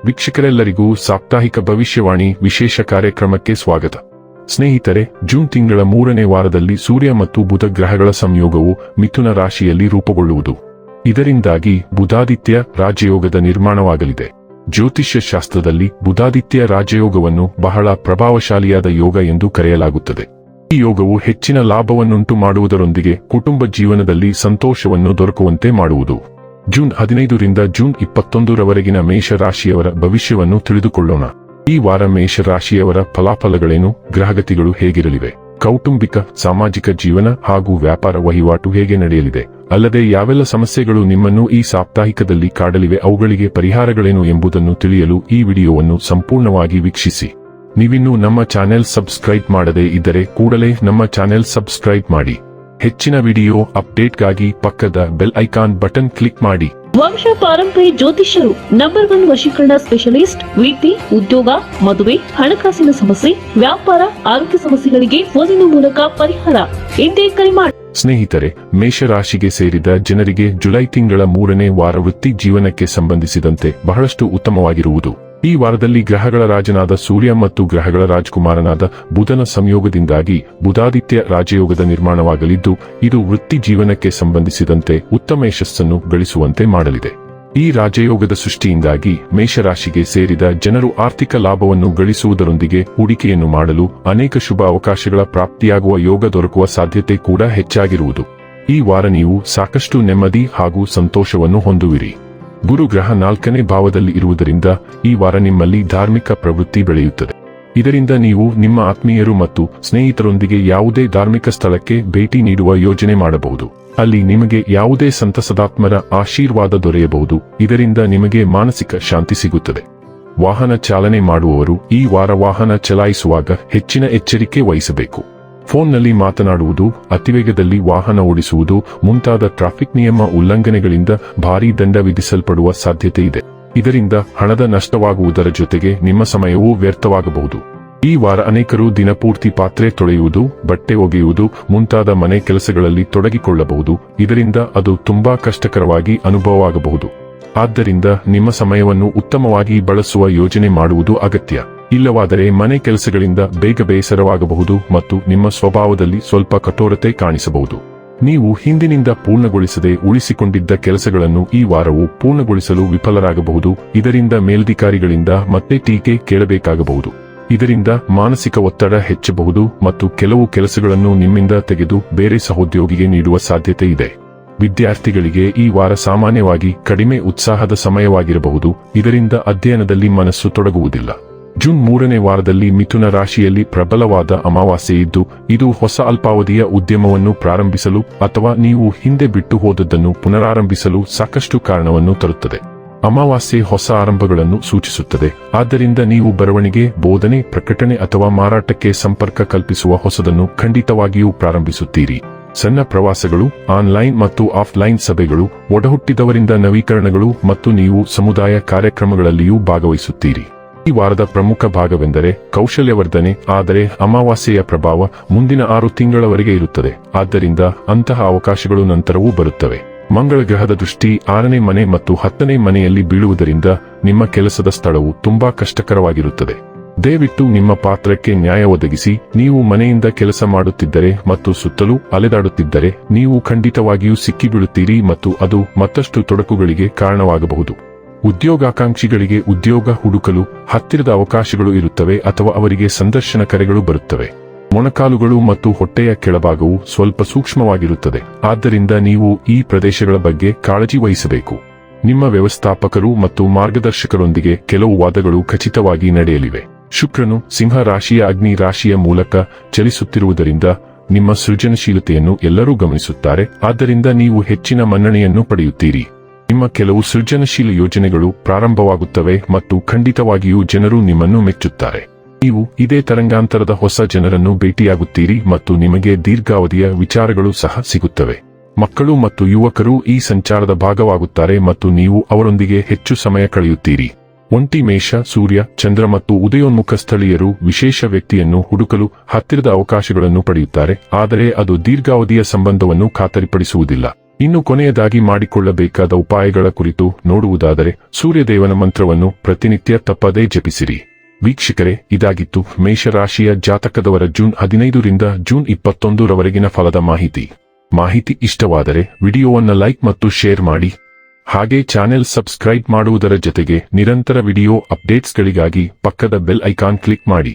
ವೀಕ್ಷಕರೆಲ್ಲರಿಗೂ ಸಾಪ್ತಾಹಿಕ ಭವಿಷ್ಯವಾಣಿ ವಿಶೇಷ ಕಾರ್ಯಕ್ರಮಕ್ಕೆ ಸ್ವಾಗತ. ಸ್ನೇಹಿತರೆ, ಜೂನ್ ತಿಂಗಳ 3ನೇ ವಾರದಲ್ಲಿ ಸೂರ್ಯ ಮತ್ತು ಬುಧ ಗ್ರಹಗಳ ಸಂಯೋಗವು ಮಿಥುನ ರಾಶಿಯಲ್ಲಿ ರೂಪುಗೊಳ್ಳುವುದು. ಇದರಿಂದಾಗಿ ಬುಧಾದಿತ್ಯ ರಾಜಯೋಗದ ನಿರ್ಮಾಣವಾಗಲಿದೆ. ಜ್ಯೋತಿಷ್ಯ ಶಾಸ್ತ್ರದಲ್ಲಿ ಬುಧಾದಿತ್ಯ ರಾಜಯೋಗವನ್ನು ಬಹಳ ಪ್ರಭಾವಶಾಲಿಯಾದ ಯೋಗ ಎಂದು ಕರೆಯಲಾಗುತ್ತದೆ. ಈ ಯೋಗವು ಹೆಚ್ಚಿನ ಲಾಭವನ್ನುಂಟು ಮಾಡುವುದರೊಂದಿಗೆ ಕುಟುಂಬ ಜೀವನದಲ್ಲಿ ಸಂತೋಷವನ್ನು ದೊರಕುವಂತೆ ಮಾಡುವುದು. ಜೂನ್ 15 ರಿಂದ ಜೂನ್ 21ರವರೆಗಿನ ಮೇಷರಾಶಿಯವರ ಭವಿಷ್ಯವನ್ನು ತಿಳಿದುಕೊಳ್ಳೋಣ. ಈ ವಾರ ಮೇಷರಾಶಿಯವರ ಫಲಾಫಲಗಳೇನು, ಗ್ರಹಗತಿಗಳು ಹೇಗಿರಲಿವೆ, ಕೌಟುಂಬಿಕ ಸಾಮಾಜಿಕ ಜೀವನ ಹಾಗೂ ವ್ಯಾಪಾರ ವಹಿವಾಟು ಹೇಗೆ ನಡೆಯಲಿದೆ, ಅಲ್ಲದೆ ಯಾವೆಲ್ಲ ಸಮಸ್ಯೆಗಳು ನಿಮ್ಮನ್ನು ಈ ಸಾಪ್ತಾಹಿಕದಲ್ಲಿ ಕಾಡಲಿವೆ, ಅವುಗಳಿಗೆ ಪರಿಹಾರಗಳೇನು ಎಂಬುದನ್ನು ತಿಳಿಯಲು ಈ ವಿಡಿಯೋವನ್ನು ಸಂಪೂರ್ಣವಾಗಿ ವೀಕ್ಷಿಸಿ. ನೀವಿನ್ನೂ ನಮ್ಮ ಚಾನೆಲ್ ಸಬ್ಸ್ಕ್ರೈಬ್ ಮಾಡದೇ ಇದ್ದರೆ ಕೂಡಲೇ ನಮ್ಮ ಚಾನೆಲ್ ಸಬ್ಸ್ಕ್ರೈಬ್ ಮಾಡಿ. ಹೆಚ್ಚಿನ ವಿಡಿಯೋ ಅಪ್ಡೇಟ್ಗಾಗಿ ಪಕ್ಕದ ಬೆಲ್ ಐಕಾನ್ ಬಟನ್ ಕ್ಲಿಕ್ ಮಾಡಿ. ವಂಶ ಪಾರಂಪರ್ಯ ಜ್ಯೋತಿಷ್ಯರು ನಂಬರ್ 1 ವಶೀಕರಣ ಸ್ಪೆಷಲಿಸ್ಟ್. ವೃತ್ತಿ, ಉದ್ಯೋಗ, ಮದುವೆ, ಹಣಕಾಸಿನ ಸಮಸ್ಯೆ, ವ್ಯಾಪಾರ, ಆರೋಗ್ಯ ಸಮಸ್ಯೆಗಳಿಗೆ ಫೋನಿನ ಮೂಲಕ ಪರಿಹಾರ. ಇಂದೇ ಕರೆ ಮಾಡಿ. ಸ್ನೇಹಿತರೆ, ಮೇಷರಾಶಿಗೆ ಸೇರಿದ ಜನರಿಗೆ ಜುಲೈ ತಿಂಗಳ 3ನೇ ವಾರ ವೃತ್ತಿ ಜೀವನಕ್ಕೆ ಸಂಬಂಧಿಸಿದಂತೆ ಬಹಳಷ್ಟು ಉತ್ತಮವಾಗಿರುವುದು. ಈ ವಾರದಲ್ಲಿ ಗ್ರಹಗಳ ರಾಜನಾದ ಸೂರ್ಯ ಮತ್ತು ಗ್ರಹಗಳ ರಾಜಕುಮಾರನಾದ ಬುಧನ ಸಂಯೋಗದಿಂದಾಗಿ ಬುಧಾದಿತ್ಯ ರಾಜಯೋಗದ ನಿರ್ಮಾಣವಾಗಲಿದ್ದು, ಇದು ವೃತ್ತಿ ಜೀವನಕ್ಕೆ ಸಂಬಂಧಿಸಿದಂತೆ ಉತ್ತಮ ಯಶಸ್ಸನ್ನು ಗಳಿಸುವಂತೆ ಮಾಡಲಿದೆ. ಈ ರಾಜಯೋಗದ ಸೃಷ್ಟಿಯಿಂದಾಗಿ ಮೇಷರಾಶಿಗೆ ಸೇರಿದ ಜನರು ಆರ್ಥಿಕ ಲಾಭವನ್ನು ಗಳಿಸುವುದರೊಂದಿಗೆ ಹೂಡಿಕೆಯನ್ನು ಮಾಡಲು ಅನೇಕ ಶುಭ ಅವಕಾಶಗಳ ಪ್ರಾಪ್ತಿಯಾಗುವ ಯೋಗ ದೊರಕುವ ಸಾಧ್ಯತೆ ಕೂಡ ಹೆಚ್ಚಾಗಿರುವುದು. ಈ ವಾರ ನೀವು ಸಾಕಷ್ಟು ನೆಮ್ಮದಿ ಹಾಗೂ ಸಂತೋಷವನ್ನು ಹೊಂದುವಿರಿ. ಗುರು ಗ್ರಹ 4ನೇ ಭಾವದಲ್ಲಿ ಇರುವುದರಿಂದ ಈ ವಾರ ನಿಮ್ಮಲ್ಲಿ ಧಾರ್ಮಿಕ ಪ್ರವೃತ್ತಿ ಬೆಳೆಯುತ್ತದೆ. ಇದರಿಂದ ನೀವು ನಿಮ್ಮ ಆತ್ಮೀಯರು ಮತ್ತು ಸ್ನೇಹಿತರೊಂದಿಗೆ ಯಾವುದೇ ಧಾರ್ಮಿಕ ಸ್ಥಳಕ್ಕೆ ಭೇಟಿ ನೀಡುವ ಯೋಜನೆ ಮಾಡಬಹುದು. ಅಲ್ಲಿ ನಿಮಗೆ ಯಾವುದೇ ಸಂತಸದಾತ್ಮರ ಆಶೀರ್ವಾದ ದೊರೆಯಬಹುದು. ಇದರಿಂದ ನಿಮಗೆ ಮಾನಸಿಕ ಶಾಂತಿ ಸಿಗುತ್ತದೆ. ವಾಹನ ಚಾಲನೆ ಮಾಡುವವರು ಈ ವಾರ ವಾಹನ ಚಲಾಯಿಸುವಾಗ ಹೆಚ್ಚಿನ ಎಚ್ಚರಿಕೆ ವಹಿಸಬೇಕು. ಫೋನ್ನಲ್ಲಿ ಮಾತನಾಡುವುದು, ಅತಿವೇಗದಲ್ಲಿ ವಾಹನ ಓಡಿಸುವುದು ಮುಂತಾದ ಟ್ರಾಫಿಕ್ ನಿಯಮ ಉಲ್ಲಂಘನೆಗಳಿಂದ ಭಾರೀ ದಂಡ ವಿಧಿಸಲ್ಪಡುವ ಸಾಧ್ಯತೆ ಇದೆ. ಇದರಿಂದ ಹಣದ ನಷ್ಟವಾಗುವುದರ ಜೊತೆಗೆ ನಿಮ್ಮ ಸಮಯವೂ ವ್ಯರ್ಥವಾಗಬಹುದು. ಈ ವಾರ ಅನೇಕರು ದಿನಪೂರ್ತಿ ಪಾತ್ರೆ ತೊಳೆಯುವುದು, ಬಟ್ಟೆ ಒಗೆಯುವುದು ಮುಂತಾದ ಮನೆ ಕೆಲಸಗಳಲ್ಲಿ ತೊಡಗಿಕೊಳ್ಳಬಹುದು. ಇದರಿಂದ ಅದು ತುಂಬಾ ಕಷ್ಟಕರವಾಗಿ ಅನುಭವವಾಗಬಹುದು. ಆದ್ದರಿಂದ ನಿಮ್ಮ ಸಮಯವನ್ನು ಉತ್ತಮವಾಗಿ ಬಳಸುವ ಯೋಜನೆ ಮಾಡುವುದು ಅಗತ್ಯ. ಇಲ್ಲವಾದರೆ ಮನೆ ಕೆಲಸಗಳಿಂದ ಬೇಗ ಬೇಸರವಾಗಬಹುದು ಮತ್ತು ನಿಮ್ಮ ಸ್ವಭಾವದಲ್ಲಿ ಸ್ವಲ್ಪ ಕಠೋರತೆ ಕಾಣಿಸಬಹುದು. ನೀವು ಹಿಂದಿನಿಂದ ಪೂರ್ಣಗೊಳಿಸದೆ ಉಳಿಸಿಕೊಂಡಿದ್ದ ಕೆಲಸಗಳನ್ನು ಈ ವಾರವು ಪೂರ್ಣಗೊಳಿಸಲು ವಿಫಲರಾಗಬಹುದು. ಇದರಿಂದ ಮೇಲಧಿಕಾರಿಗಳಿಂದ ಮತ್ತೆ ಟೀಕೆ ಕೇಳಬೇಕಾಗಬಹುದು. ಇದರಿಂದ ಮಾನಸಿಕ ಒತ್ತಡ ಹೆಚ್ಚಬಹುದು ಮತ್ತು ಕೆಲವು ಕೆಲಸಗಳನ್ನು ನಿಮ್ಮಿಂದ ತೆಗೆದು ಬೇರೆ ಸಹೋದ್ಯೋಗಿಗೆ ನೀಡುವ ಸಾಧ್ಯತೆ ಇದೆ. ವಿದ್ಯಾರ್ಥಿಗಳಿಗೆ ಈ ವಾರ ಸಾಮಾನ್ಯವಾಗಿ ಕಡಿಮೆ ಉತ್ಸಾಹದ ಸಮಯವಾಗಿರಬಹುದು. ಇದರಿಂದ ಅಧ್ಯಯನದಲ್ಲಿ ಮನಸ್ಸು ತೊಡಗುವುದಿಲ್ಲ. ಜೂನ್ 3ನೇ ವಾರದಲ್ಲಿ ಮಿಥುನ ರಾಶಿಯಲ್ಲಿ ಪ್ರಬಲವಾದ ಅಮಾವಾಸ್ಯೆ ಇದ್ದು, ಇದು ಹೊಸ ಅಲ್ಪಾವಧಿಯ ಉದ್ಯಮವನ್ನು ಪ್ರಾರಂಭಿಸಲು ಅಥವಾ ನೀವು ಹಿಂದೆ ಬಿಟ್ಟು ಹೋದದ್ದನ್ನು ಪುನರಾರಂಭಿಸಲು ಸಾಕಷ್ಟು ಕಾರಣವನ್ನು ತರುತ್ತದೆ. ಅಮಾವಾಸ್ಯೆ ಹೊಸ ಆರಂಭಗಳನ್ನು ಸೂಚಿಸುತ್ತದೆ. ಆದ್ದರಿಂದ ನೀವು ಬರವಣಿಗೆ, ಬೋಧನೆ, ಪ್ರಕಟಣೆ ಅಥವಾ ಮಾರಾಟಕ್ಕೆ ಸಂಪರ್ಕ ಕಲ್ಪಿಸುವ ಹೊಸದನ್ನು ಖಂಡಿತವಾಗಿಯೂ ಪ್ರಾರಂಭಿಸುತ್ತೀರಿ. ಸಣ್ಣ ಪ್ರವಾಸಗಳು, ಆನ್ಲೈನ್ ಮತ್ತು ಆಫ್ಲೈನ್ ಸಭೆಗಳು, ಒಡಹುಟ್ಟಿದವರಿಂದ ನವೀಕರಣಗಳು ಮತ್ತು ನೀವು ಸಮುದಾಯ ಕಾರ್ಯಕ್ರಮಗಳಲ್ಲಿಯೂ ಭಾಗವಹಿಸುತ್ತೀರಿ. ಈ ವಾರದ ಪ್ರಮುಖ ಭಾಗವೆಂದರೆ ಕೌಶಲ್ಯವರ್ಧನೆ. ಆದರೆ ಅಮಾವಾಸ್ಯೆಯ ಪ್ರಭಾವ ಮುಂದಿನ 6 ತಿಂಗಳವರೆಗೆ ಇರುತ್ತದೆ. ಆದ್ದರಿಂದ ಅಂತಹ ಅವಕಾಶಗಳು ನಂತರವೂ ಬರುತ್ತವೆ. ಮಂಗಳ ಗ್ರಹದ ದೃಷ್ಟಿ 6ನೇ ಮನೆ ಮತ್ತು 10ನೇ ಮನೆಯಲ್ಲಿ ಬೀಳುವುದರಿಂದ ನಿಮ್ಮ ಕೆಲಸದ ಸ್ಥಳವು ತುಂಬಾ ಕಷ್ಟಕರವಾಗಿರುತ್ತದೆ. ದಯವಿಟ್ಟು ನಿಮ್ಮ ಪಾತ್ರಕ್ಕೆ ನ್ಯಾಯ ಒದಗಿಸಿ. ನೀವು ಮನೆಯಿಂದ ಕೆಲಸ ಮಾಡುತ್ತಿದ್ದರೆ ಮತ್ತು ಸುತ್ತಲೂ ಅಲೆದಾಡುತ್ತಿದ್ದರೆ ನೀವು ಖಂಡಿತವಾಗಿಯೂ ಸಿಕ್ಕಿಬೀಳುತ್ತೀರಿ ಮತ್ತು ಅದು ಮತ್ತಷ್ಟು ತೊಡಕುಗಳಿಗೆ ಕಾರಣವಾಗಬಹುದು. ಉದ್ಯೋಗಾಕಾಂಕ್ಷಿಗಳಿಗೆ ಉದ್ಯೋಗ ಹುಡುಕಲು ಹತ್ತಿರದ ಅವಕಾಶಗಳು ಇರುತ್ತವೆ ಅಥವಾ ಅವರಿಗೆ ಸಂದರ್ಶನ ಕರೆಗಳು ಬರುತ್ತವೆ. ಮೊಣಕಾಲುಗಳು ಮತ್ತು ಹೊಟ್ಟೆಯ ಕೆಳಭಾಗವು ಸ್ವಲ್ಪ ಸೂಕ್ಷ್ಮವಾಗಿರುತ್ತದೆ. ಆದ್ದರಿಂದ ನೀವು ಈ ಪ್ರದೇಶಗಳ ಬಗ್ಗೆ ಕಾಳಜಿ ವಹಿಸಬೇಕು. ನಿಮ್ಮ ವ್ಯವಸ್ಥಾಪಕರು ಮತ್ತು ಮಾರ್ಗದರ್ಶಕರೊಂದಿಗೆ ಕೆಲವು ವಾದಗಳು ಖಚಿತವಾಗಿ ನಡೆಯಲಿವೆ. ಶುಕ್ರನು ಸಿಂಹ ರಾಶಿಯ ಅಗ್ನಿ ರಾಶಿಯ ಮೂಲಕ ಚಲಿಸುತ್ತಿರುವುದರಿಂದ ನಿಮ್ಮ ಸೃಜನಶೀಲತೆಯನ್ನು ಎಲ್ಲರೂ ಗಮನಿಸುತ್ತಾರೆ. ಆದ್ದರಿಂದ ನೀವು ಹೆಚ್ಚಿನ ಮನ್ನಣೆಯನ್ನು ಪಡೆಯುತ್ತೀರಿ. ನಿಮ್ಮ ಕೆಲವು ಸೃಜನಶೀಲ ಯೋಜನೆಗಳು ಪ್ರಾರಂಭವಾಗುತ್ತವೆ ಮತ್ತು ಖಂಡಿತವಾಗಿಯೂ ಜನರು ನಿಮ್ಮನ್ನು ಮೆಚ್ಚುತ್ತಾರೆ. ನೀವು ಇದೇ ತರಂಗಾಂತರದ ಹೊಸ ಜನರನ್ನು ಭೇಟಿಯಾಗುತ್ತೀರಿ ಮತ್ತು ನಿಮಗೆ ದೀರ್ಘಾವಧಿಯ ವಿಚಾರಗಳು ಸಹ ಸಿಗುತ್ತವೆ. ಮಕ್ಕಳು ಮತ್ತು ಯುವಕರು ಈ ಸಂಚಾರದ ಭಾಗವಾಗುತ್ತಾರೆ ಮತ್ತು ನೀವು ಅವರೊಂದಿಗೆ ಹೆಚ್ಚು ಸಮಯ ಕಳೆಯುತ್ತೀರಿ. ಒಂಟಿ ಮೇಷ, ಸೂರ್ಯ, ಚಂದ್ರ ಮತ್ತು ಉದಯೋನ್ಮುಖ ಸ್ಥಳೀಯರು ವಿಶೇಷ ವ್ಯಕ್ತಿಯನ್ನು ಹುಡುಕಲು ಹತ್ತಿರದ ಅವಕಾಶಗಳನ್ನು ಪಡೆಯುತ್ತಾರೆ. ಆದರೆ ಅದು ದೀರ್ಘಾವಧಿಯ ಸಂಬಂಧವನ್ನು ಖಾತರಿಪಡಿಸುವುದಿಲ್ಲ. ಇನ್ನು ಕೊನೆಯದಾಗಿ ಮಾಡಿಕೊಳ್ಳಬೇಕಾದ ಉಪಾಯಗಳ ಕುರಿತು ನೋಡುವುದಾದರೆ ಸೂರ್ಯದೇವನ ಮಂತ್ರವನ್ನು ಪ್ರತಿನಿತ್ಯ ತಪ್ಪದೇ ಜಪಿಸಿರಿ. ವೀಕ್ಷಕರೇ, ಇದಾಗಿತ್ತು ಮೇಷರಾಶಿಯ ಜಾತಕದವರ ಜೂನ್ 15ರಿಂದ ಜೂನ್ 21ರವರೆಗಿನ ಫಲದ ಮಾಹಿತಿ ಇಷ್ಟವಾದರೆ ವಿಡಿಯೋವನ್ನು ಲೈಕ್ ಮತ್ತು ಶೇರ್ ಮಾಡಿ. ಹಾಗೆ ಚಾನೆಲ್ ಸಬ್ಸ್ಕ್ರೈಬ್ ಮಾಡುವುದರ ಜೊತೆಗೆ ನಿರಂತರ ವಿಡಿಯೋ ಅಪ್ಡೇಟ್ಸ್ಗಳಿಗಾಗಿ ಪಕ್ಕದ ಬೆಲ್ ಐಕಾನ್ ಕ್ಲಿಕ್ ಮಾಡಿ.